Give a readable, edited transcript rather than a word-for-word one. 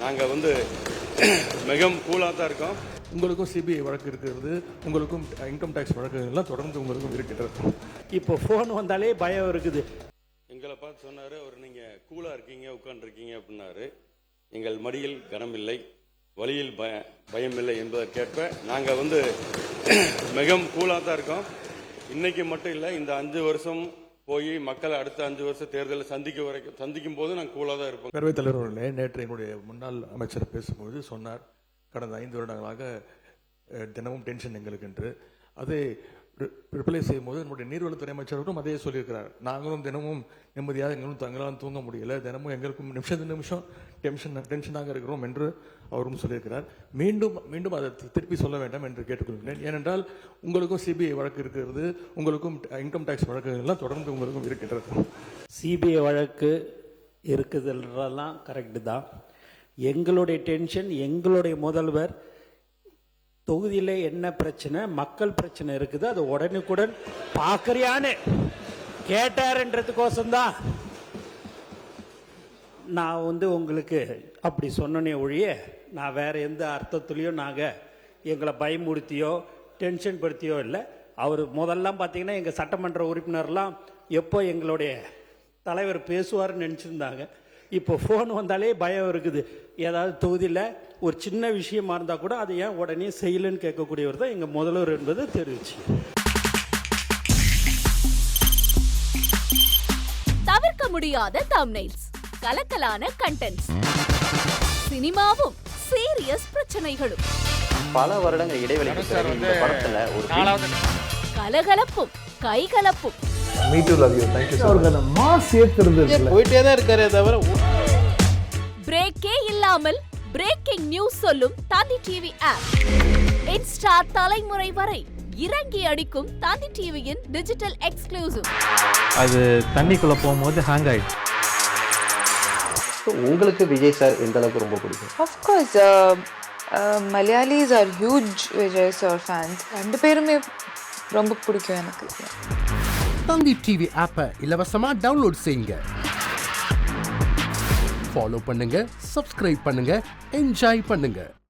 நாங்கள் மிகவும் கூலாக தான் இருக்கோம். உங்களுக்கும் சிபிஐ வழக்கு இருக்கிறது, உங்களுக்கும் இன்கம் டேக்ஸ் வழக்குகள்லாம் தொடர்ந்து உங்களுக்கும் இருக்கிறது. இப்போ ஃபோன் வந்தாலே பயம் இருக்குது. எங்களை பார்த்து சொன்னார், அவர் நீங்கள் கூலாக இருக்கீங்க, உட்காந்துருக்கீங்க அப்படின்னாரு. எங்கள் மடியில் கனமில்லை, வழியில் பயமில்லை என்பதற்கேற்ப நாங்கள் மிகவும் கூலாக தான் இருக்கோம். இன்னைக்கு மட்டும் இல்லை, இந்த 5 வருஷம் போய் மக்களை அடுத்த 5 வருஷம் தேர்தலை சந்திக்கும் போது நாங்கள் கூலாக தான் இருப்போம். பேரவைத் தலைவர் அவர்களே, நேற்று என்னுடைய முன்னாள் அமைச்சர் பேசும்போது சொன்னார், கடந்த 5 வருடங்களாக தினமும் டென்ஷன் எங்களுக்கு என்று. அதை ரிப்ளை செய்யும்போது நம்முடைய நீர்வளத்துறை அமைச்சர்களும் அதே சொல்லியிருக்கிறார். நாங்களும் தினமும் நிம்மதியாக எங்களும் தங்களால் தூங்க முடியல, தினமும் எங்களுக்கும் நிமிஷம் டென்ஷனாக இருக்கிறோம் என்று அவரும் சொல்லியிருக்கிறார். மீண்டும் மீண்டும் அதை திருப்பி சொல்ல வேண்டாம் என்று கேட்டுக்கொள்கிறேன். ஏனென்றால் உங்களுக்கும் சிபிஐ வழக்கு இருக்கிறது, உங்களுக்கும் இன்கம் டேக்ஸ் வழக்குகள்லாம் தொடர்ந்து உங்களுக்கும் இருக்கின்றது. சிபிஐ வழக்கு இருக்குதுன்றதெல்லாம் கரெக்டு தான். எங்களுடைய டென்ஷன், எங்களுடைய முதல்வர் தொகுதியில் என்ன பிரச்சனை, மக்கள் பிரச்சனை இருக்குது, அது உடனுக்குடன் பார்க்கறியான்னு கேட்டாருன்றதுக்கோசம்தான் நான் உங்களுக்கு அப்படி சொன்னனே ஒழிய, நான் வேற எந்த அர்த்தத்துலேயும் நாங்கள் எங்களை பயமுறுத்தியோ டென்ஷன் படுத்தியோ இல்லை. அவர் முதல்லாம் பார்த்தீங்கன்னா எங்கள் சட்டமன்ற உறுப்பினர்லாம் எப்போ எங்களுடைய தலைவர் பேசுவார்னு நினச்சிருந்தாங்க. இப்போ ஃபோன் வந்தாலே பயம் இருக்குது. ஏதாவது தொகுதியில் ஒரு சின்ன விஷயமா இருந்தால் கூட அதை ஏன் உடனே செய்யலன்னு கேட்கக்கூடியவர் தான் எங்கள் முதல்வர் என்பது தெரிவிச்சு. தவிர்க்க முடியாத தம்ப்நெயில்ஸ், கலக்கலான கண்டென்ட்ஸ், சினிமாவும் சீரியஸ் பிரச்சனைகளும், பல வருடங்கள் இடைவெளிக்கு பிறகு இந்த படத்துல ஒரு கலகலப்பும் கைகலப்பும், Me too, love you. Thank you so much. Mass ஏத்துறது போயிட்டே தான் இருக்காரே தவிர பிரேக்கே இல்லாமல் பிரேக்கிங் நியூஸ் சொல்லும் தந்தி டிவி ஆப். இன்ஸ்டா தலைமுறை வரை இறங்கி அடிக்கும் தந்தி டிவியின் டிஜிட்டல் எக்ஸ்க்ளூசிவ். அது தண்ணிக்குள்ள போகும்போது ஹேங் ஆயிடுச்சு. உங்களுக்கு விஜய் சார் எந்த அளவுக்கு ரொம்ப பிடிக்கும்? Of course, Malayalis are huge Vijay sir fans. ரெண்டு பேருமே ரொம்ப பிடிக்கும் எனக்கு. தந்தி டிவி ஆப்பை இலவசமா டவுன்லோட் செய்யுங்க. ஃபாலோ பண்ணுங்க, சப்ஸ்கிரைப் பண்ணுங்க, என்ஜாய் பண்ணுங்க.